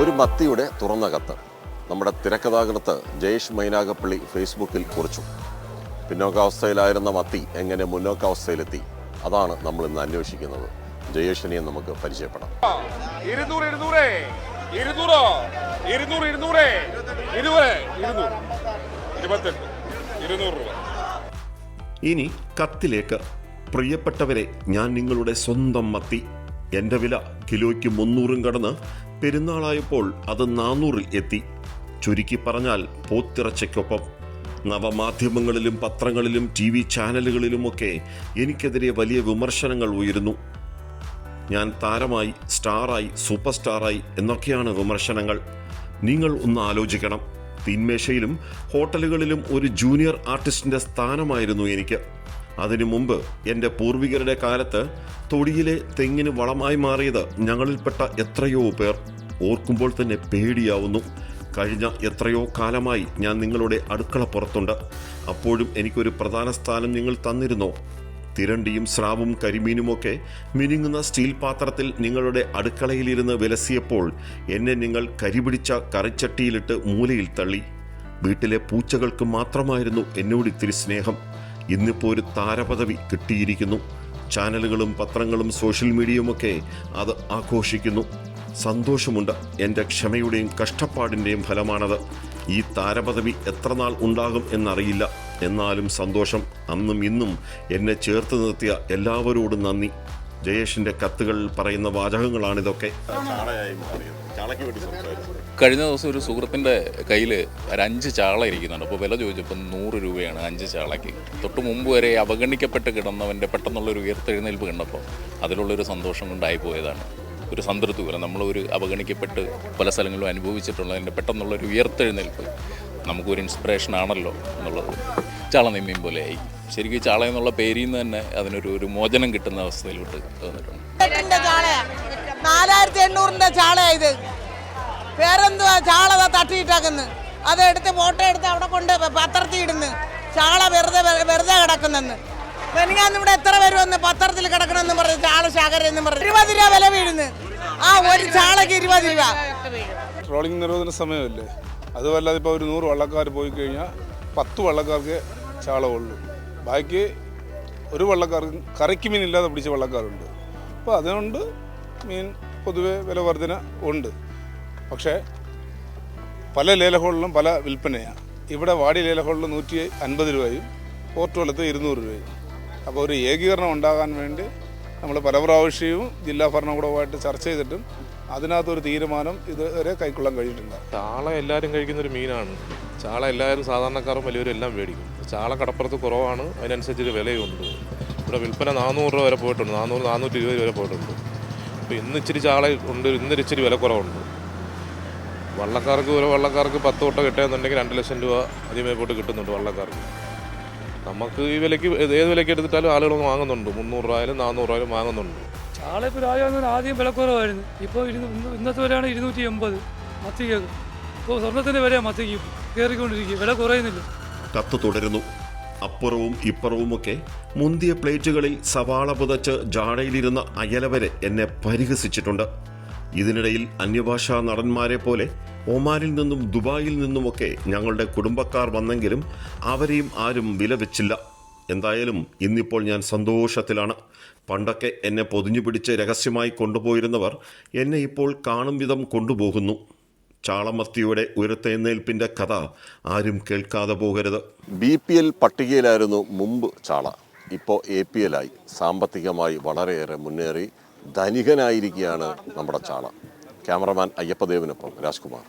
ഒരു മത്തിയുടെ തുറന്ന കത്ത് നമ്മുടെ തിരക്കഥാകൃത്ത് ജയേഷ് മൈനാഗപ്പള്ളി ഫേസ്ബുക്കിൽ കുറിച്ചു. പിന്നോക്കാവസ്ഥയിലായിരുന്ന മത്തി എങ്ങനെ മുന്നോക്കാവസ്ഥയിലെത്തി, അതാണ് നമ്മൾ ഇന്ന് അന്വേഷിക്കുന്നത്. ജയേഷിനെ നമുക്ക് പരിചയപ്പെടാം. ഇനി കത്തിലേക്ക്. പ്രിയപ്പെട്ടവരെ, ഞാൻ നിങ്ങളുടെ സ്വന്തം മത്തി. എൻ്റെ വില കിലോയ്ക്ക് 300 കടന്ന് പെരുന്നാളായപ്പോൾ അത് 400 എത്തി. ചുരുക്കി പറഞ്ഞാൽ പോത്തിറച്ചയ്ക്കൊപ്പം. നവമാധ്യമങ്ങളിലും പത്രങ്ങളിലും TV ചാനലുകളിലുമൊക്കെ എനിക്കെതിരെ വലിയ വിമർശനങ്ങൾ ഉയരുന്നു. ഞാൻ താരമായി, സ്റ്റാറായി, സൂപ്പർ സ്റ്റാറായി എന്നൊക്കെയാണ് വിമർശനങ്ങൾ. നിങ്ങൾ ഒന്ന് ആലോചിക്കണം. തീന്മേശയിലും ഹോട്ടലുകളിലും ഒരു ജൂനിയർ ആർട്ടിസ്റ്റിൻ്റെ സ്ഥാനമായിരുന്നു എനിക്ക്. അതിനു മുമ്പ് എൻ്റെ പൂർവികരുടെ കാലത്ത് തൊടിയിലെ തെങ്ങിന് വളമായി മാറിയത് ഞങ്ങളിൽപ്പെട്ട എത്രയോ പേർ. ഓർക്കുമ്പോൾ തന്നെ പേടിയാവുന്നു. കഴിഞ്ഞ എത്രയോ കാലമായി ഞാൻ നിങ്ങളുടെ അടുക്കളപ്പുറത്തുണ്ട്. അപ്പോഴും എനിക്കൊരു പ്രധാന സ്ഥാനം നിങ്ങൾ തന്നിരുന്നോ? തിരണ്ടിയും സ്രാവും കരിമീനുമൊക്കെ മിനുങ്ങുന്ന സ്റ്റീൽ പാത്രത്തിൽ നിങ്ങളുടെ അടുക്കളയിലിരുന്ന് വിലസിയപ്പോൾ എന്നെ നിങ്ങൾ കരിപിടിച്ച കറിച്ചട്ടിയിലിട്ട് മൂലയിൽ തള്ളി. വീട്ടിലെ പൂച്ചകൾക്ക് മാത്രമായിരുന്നു എന്നോട് ഇത്തിരി സ്നേഹം. ഇന്നിപ്പോൾ ഒരു താരപദവി കിട്ടിയിരിക്കുന്നു. ചാനലുകളും പത്രങ്ങളും സോഷ്യൽ മീഡിയയുമൊക്കെ അത് ആഘോഷിക്കുന്നു. സന്തോഷമുണ്ട്. എൻ്റെ ക്ഷമയുടെയും കഷ്ടപ്പാടിൻ്റെയും ഫലമാണത്. ഈ താരപദവി എത്ര നാൾ ഉണ്ടാകും എന്നറിയില്ല. എന്നാലും സന്തോഷം. അന്നും ഇന്നും എന്നെ ചേർത്ത് നിർത്തിയ എല്ലാവരോടും നന്ദി. ജയേഷിൻ്റെ കത്തുകളിൽ പറയുന്ന വാചകങ്ങളാണിതൊക്കെ. കഴിഞ്ഞ ദിവസം ഒരു സുഹൃത്തിൻ്റെ കയ്യിൽ ഒരു 5 ചാള ഇരിക്കുന്നുണ്ട്. അപ്പോൾ വില ചോദിച്ചപ്പോൾ 100 രൂപയാണ് 5 ചാളയ്ക്ക്. തൊട്ട് മുമ്പ് വരെ അവഗണിക്കപ്പെട്ട് കിടന്നവൻ്റെ പെട്ടെന്നുള്ളൊരു ഉയർത്തെഴുന്നേൽപ്പ് കണ്ടപ്പോൾ അതിലുള്ളൊരു സന്തോഷം കൊണ്ടായി പോയതാണ്. ഒരു സംതൃപ്തി പോലെ നമ്മളൊരു അവഗണിക്കപ്പെട്ട് പല സ്ഥലങ്ങളിലും അനുഭവിച്ചിട്ടുള്ളതിൻ്റെ പെട്ടെന്നുള്ളൊരു ഉയർത്തെഴുന്നേൽപ്പ് നമുക്കൊരു ഇൻസ്പിറേഷൻ ആണല്ലോ എന്നുള്ളത് ചാള നെമ്മീൻ പോലെയായി. ശരിക്കും ചാള എന്നുള്ള പേരിൽ നിന്ന് തന്നെ അതിനൊരു മോചനം കിട്ടുന്ന അവസ്ഥയിലോട്ട് വന്നിട്ടുണ്ട്. 4800 ചാളയാ ഇത്. വേറെന്തുവാ ചാള തട്ടിയിട്ടാക്കുന്നു. അതെടുത്ത് ഫോട്ടോ എടുത്ത് അവിടെ കൊണ്ട് പത്രത്തിൽ ഇടുന്നു. ചാള വെറുതെ കിടക്കുന്നെന്ന്. ഇവിടെ എത്ര വരുമെന്ന് പത്രത്തിൽ കിടക്കണമെന്ന് പറഞ്ഞ് ചാള ശാഖര എന്ന് പറഞ്ഞ് 20 രൂപ വില വീഴുന്നു. ആ ഒരു ചാളക്ക് 20 രൂപ. ട്രോളിംഗ് നിരോധന സമയമല്ലേ, അതുമല്ലാതെ ഇപ്പോൾ ഒരു 100 വള്ളക്കാർ പോയി കഴിഞ്ഞാൽ 10 വള്ളക്കാർക്ക് ചാള ഉള്ളൂ. ബാക്കി ഒരു വള്ളക്കാർക്ക് കറിക്ക് മീൻ ഇല്ലാതെ പിടിച്ച വള്ളക്കാരുണ്ട്. അപ്പോൾ അതുകൊണ്ട് മീൻ പൊതുവെ വില വർധന ഉണ്ട്. പക്ഷേ പല ലേലഹോളിലും പല വിൽപ്പനയാണ്. ഇവിടെ വാടി ലേലഹോളിൽ 150 രൂപയും പോർട്ട് വള്ളത്ത് 200 രൂപയും. അപ്പോൾ ഒരു ഏകീകരണം ഉണ്ടാകാൻ വേണ്ടി നമ്മൾ പല പ്രാവശ്യവും ജില്ലാ ഭരണകൂടവുമായിട്ട് ചർച്ച ചെയ്തിട്ടും അതിനകത്തൊരു തീരുമാനം ഇതുവരെ കൈക്കൊള്ളാൻ കഴിഞ്ഞിട്ടുണ്ട്. ചാള എല്ലാവരും കഴിക്കുന്നൊരു മീനാണ്. ചാള എല്ലാവരും സാധാരണക്കാരും വലിയവരും എല്ലാം മേടിക്കും. ചാള കടപ്പുറത്ത് കുറവാണ്, അതിനനുസരിച്ചൊരു വിലയുണ്ട്. ഇവിടെ വിൽപ്പന 400 രൂപ വരെ പോയിട്ടുണ്ട്, 400-420 വരെ പോയിട്ടുണ്ട്. അപ്പോൾ ഇന്ന് ഇച്ചിരി ചാള ഉണ്ട്, ഇന്നൊരു ഇച്ചിരി വില കുറവുണ്ട്. വള്ളക്കാർക്ക് ഓരോ വള്ളക്കാർക്ക് 10 തൊട്ട് കിട്ടുകയെന്നുണ്ടെങ്കിൽ 2 ലക്ഷം രൂപ അതിമേ പോയിട്ട് കിട്ടുന്നുണ്ട് വള്ളക്കാർക്ക്. നമുക്ക് ഈ വിലയ്ക്ക് ഏത് വിലയ്ക്ക് എടുത്തിട്ടാലും ആളുകൾ വാങ്ങുന്നുണ്ട്. 300 രൂപയായാലും 400 രൂപയായാലും വാങ്ങുന്നുണ്ട്. ചാള ഇപ്പോൾ രാജാവിന് ആദ്യം വിലക്കുറവായിരുന്നു. ഇപ്പോൾ ഇന്നത്തെ വിലയാണ് 280 മത്തിക്ക്. ഇപ്പോൾ സ്വർണ്ണത്തിൻ്റെ വിലയാണ് മത്തിക്ക് കയറിക്കൊണ്ടിരിക്കുക, വില കുറയുന്നില്ല. കത്ത് തുടരുന്നു. അപ്പുറവും ഇപ്പുറവുമൊക്കെ മുന്തിയ പ്ലേറ്റുകളിൽ സവാള പുതച്ച് ജാടയിലിരുന്ന അയലവരെ എന്നെ പരിഹസിച്ചിട്ടുണ്ട്. ഇതിനിടയിൽ അന്യഭാഷാ നടന്മാരെ പോലെ ഒമാനിൽ നിന്നും ദുബായിൽ നിന്നുമൊക്കെ ഞങ്ങളുടെ കുടുംബക്കാർ വന്നെങ്കിലും അവരെയും ആരും വില വെച്ചില്ല. എന്തായാലും ഇന്നിപ്പോൾ ഞാൻ സന്തോഷത്തിലാണ്. പണ്ടൊക്കെ എന്നെ പൊതിഞ്ഞു പിടിച്ച് രഹസ്യമായി കൊണ്ടുപോയിരുന്നവർ എന്നെ ഇപ്പോൾ കാണും വിധം കൊണ്ടുപോകുന്നു. ചാളമത്തിയുടെ ഉയർത്തെഴുന്നേൽപ്പിൻ്റെ കഥ ആരും കേൾക്കാതെ പോകരുത്. BPL പട്ടികയിലായിരുന്നു മുമ്പ് ചാള. ഇപ്പോൾ APL ആയി. സാമ്പത്തികമായി വളരെയേറെ മുന്നേറി ധനികനായിരിക്കുകയാണ് നമ്മുടെ ചാള. ക്യാമറമാൻ അയ്യപ്പദേവിനൊപ്പം രാജ്കുമാർ.